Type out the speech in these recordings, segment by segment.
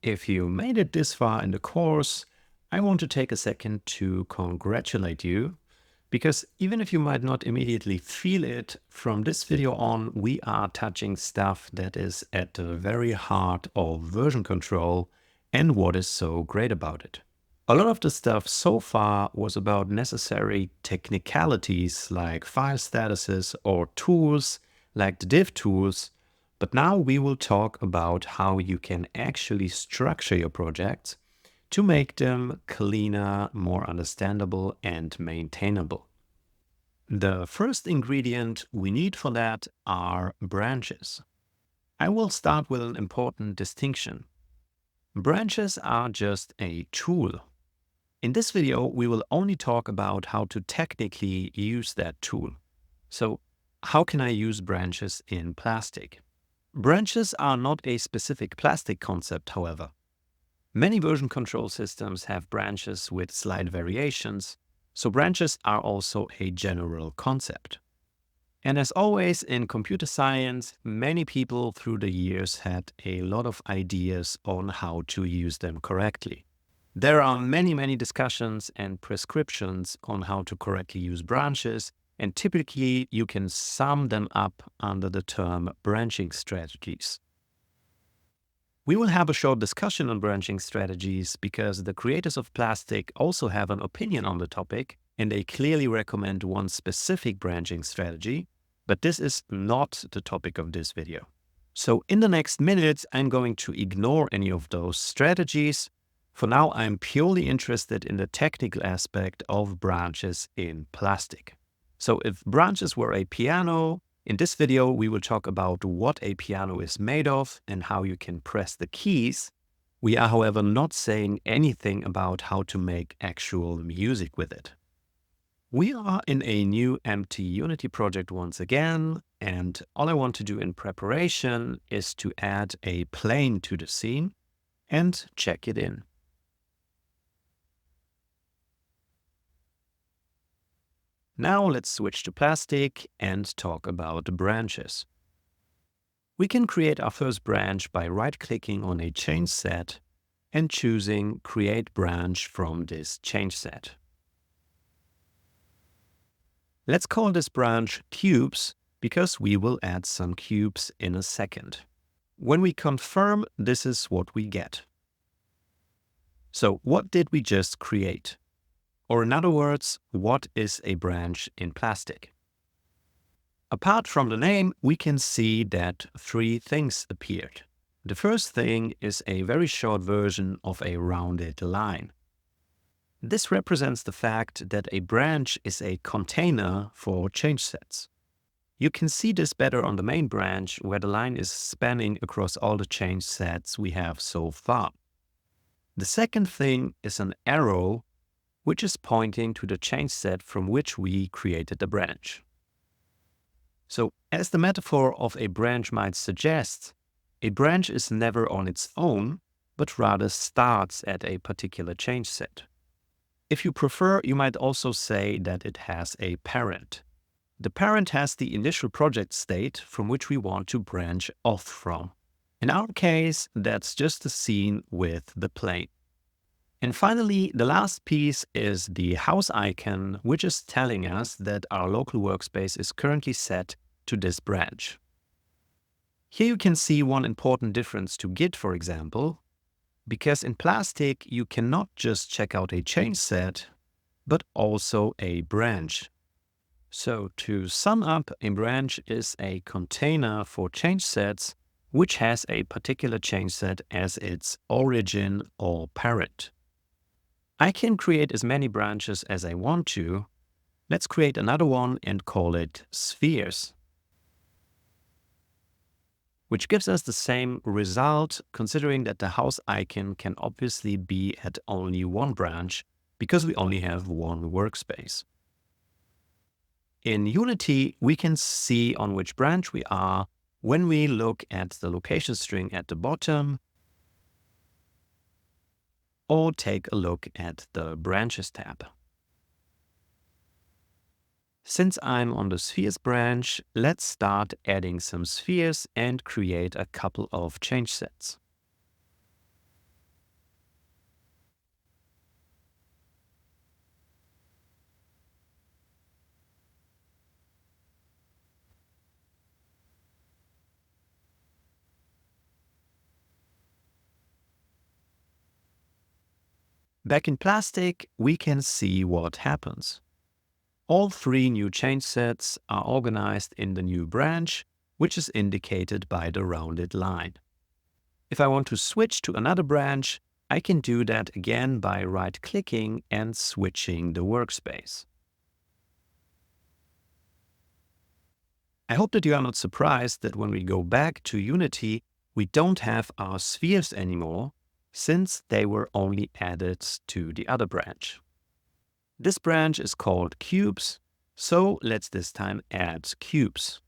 If you made it this far in the course, I want to take a second to congratulate you, because even if you might not immediately feel it, from this video on, we are touching stuff that is at the very heart of version control and what is so great about it. A lot of the stuff so far was about necessary technicalities like file statuses or tools like the diff tools. But now we will talk about how you can actually structure your projects to make them cleaner, more understandable, and maintainable. The first ingredient we need for that are branches. I will start with an important distinction. Branches are just a tool. In this video, we will only talk about how to technically use that tool. So, how can I use branches in Plastic? Branches are not a specific Plastic concept, however. Many version control systems have branches with slight variations, so branches are also a general concept. And as always in computer science, many people through the years had a lot of ideas on how to use them correctly. There are many discussions and prescriptions on how to correctly use branches, and typically you can sum them up under the term branching strategies. We will have a short discussion on branching strategies because the creators of Plastic also have an opinion on the topic, and they clearly recommend one specific branching strategy, but this is not the topic of this video. So in the next minutes, I'm going to ignore any of those strategies. For now, I'm purely interested in the technical aspect of branches in Plastic. So if branches were a piano, in this video we will talk about what a piano is made of and how you can press the keys. We are, however, not saying anything about how to make actual music with it. We are in a new empty Unity project once again, and all I want to do in preparation is to add a plane to the scene and check it in. Now let's switch to Plastic and talk about branches. We can create our first branch by right-clicking on a change set and choosing Create Branch from this change set. Let's call this branch Cubes because we will add some cubes in a second. When we confirm, this is what we get. So what did we just create? Or in other words, what is a branch in Plastic? Apart from the name, we can see that three things appeared. The first thing is a very short version of a rounded line. This represents the fact that a branch is a container for change sets. You can see this better on the main branch where the line is spanning across all the change sets we have so far. The second thing is an arrow which is pointing to the change set from which we created the branch. So, as the metaphor of a branch might suggest, a branch is never on its own, but rather starts at a particular change set. If you prefer, you might also say that it has a parent. The parent has the initial project state from which we want to branch off from. In our case, that's just the scene with the plane. And finally, the last piece is the house icon, which is telling us that our local workspace is currently set to this branch. Here you can see one important difference to Git, for example, because in Plastic you cannot just check out a change set, but also a branch. So to sum up, a branch is a container for change sets, which has a particular change set as its origin or parent. I can create as many branches as I want to. Let's create another one and call it spheres, which gives us the same result, considering that the house icon can obviously be at only one branch because we only have one workspace. In Unity, we can see on which branch we are when we look at the location string at the bottom, or take a look at the Branches tab. Since I'm on the Spheres branch, let's start adding some spheres and create a couple of change sets. Back in Plastic, we can see what happens. All 3 new change sets are organized in the new branch, which is indicated by the rounded line. If I want to switch to another branch, I can do that again by right-clicking and switching the workspace. I hope that you are not surprised that when we go back to Unity, we don't have our spheres anymore, since they were only added to the other branch. This branch is called Cubes, so let's this time add cubes.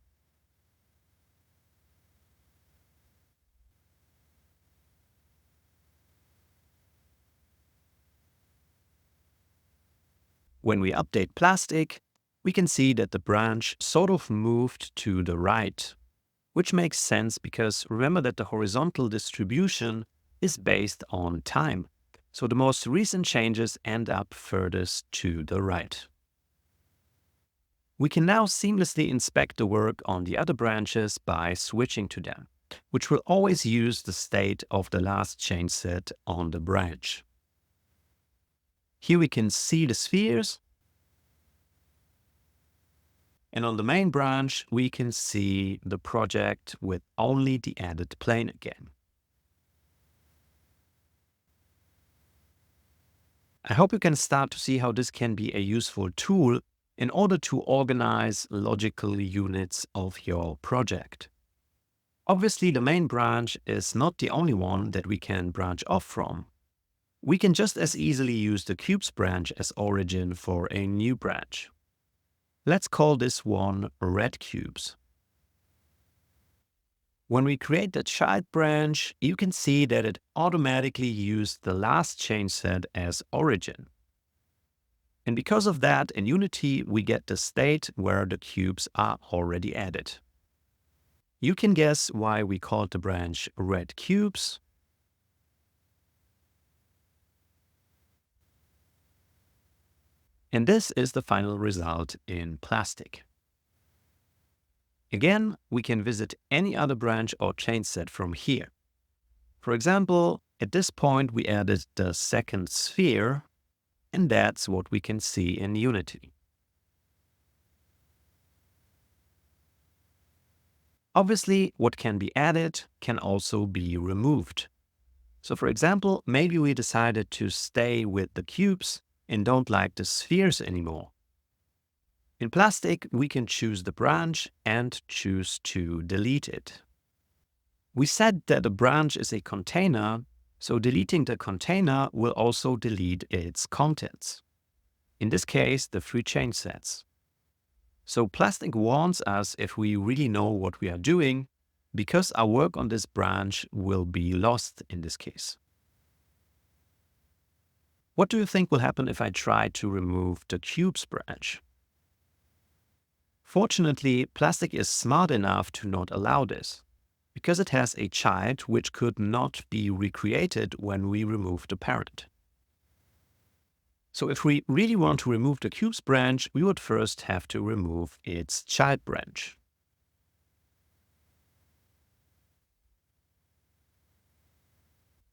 When we update Plastic, we can see that the branch sort of moved to the right, which makes sense because remember that the horizontal distribution is based on time. So the most recent changes end up furthest to the right. We can now seamlessly inspect the work on the other branches by switching to them, which will always use the state of the last change set on the branch. Here we can see the spheres, and on the main branch we can see the project with only the added plane again. I hope you can start to see how this can be a useful tool in order to organize logical units of your project. Obviously, the main branch is not the only one that we can branch off from. We can just as easily use the cubes branch as origin for a new branch. Let's call this one red cubes. When we create the child branch, you can see that it automatically used the last change set as origin. And because of that, in Unity, we get the state where the cubes are already added. You can guess why we called the branch red cubes. And this is the final result in Plastic. Again, we can visit any other branch or change set from here. For example, at this point we added the second sphere, and that's what we can see in Unity. Obviously, what can be added can also be removed. So for example, maybe we decided to stay with the cubes and don't like the spheres anymore. In Plastic, we can choose the branch and choose to delete it. We said that a branch is a container, so deleting the container will also delete its contents. In this case, the 3 change sets. So Plastic warns us if we really know what we are doing, because our work on this branch will be lost in this case. What do you think will happen if I try to remove the cubes branch? Fortunately, Plastic is smart enough to not allow this, because it has a child which could not be recreated when we remove the parent. So if we really want to remove the cubes branch, we would first have to remove its child branch.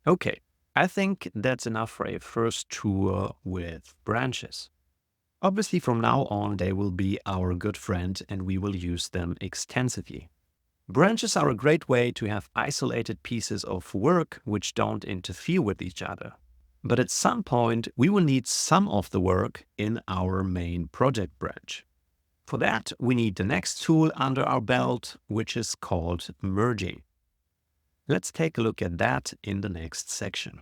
Okay, I think that's enough for a first tour with branches. Obviously, from now on, they will be our good friend and we will use them extensively. Branches are a great way to have isolated pieces of work which don't interfere with each other. But at some point, we will need some of the work in our main project branch. For that, we need the next tool under our belt, which is called merging. Let's take a look at that in the next section.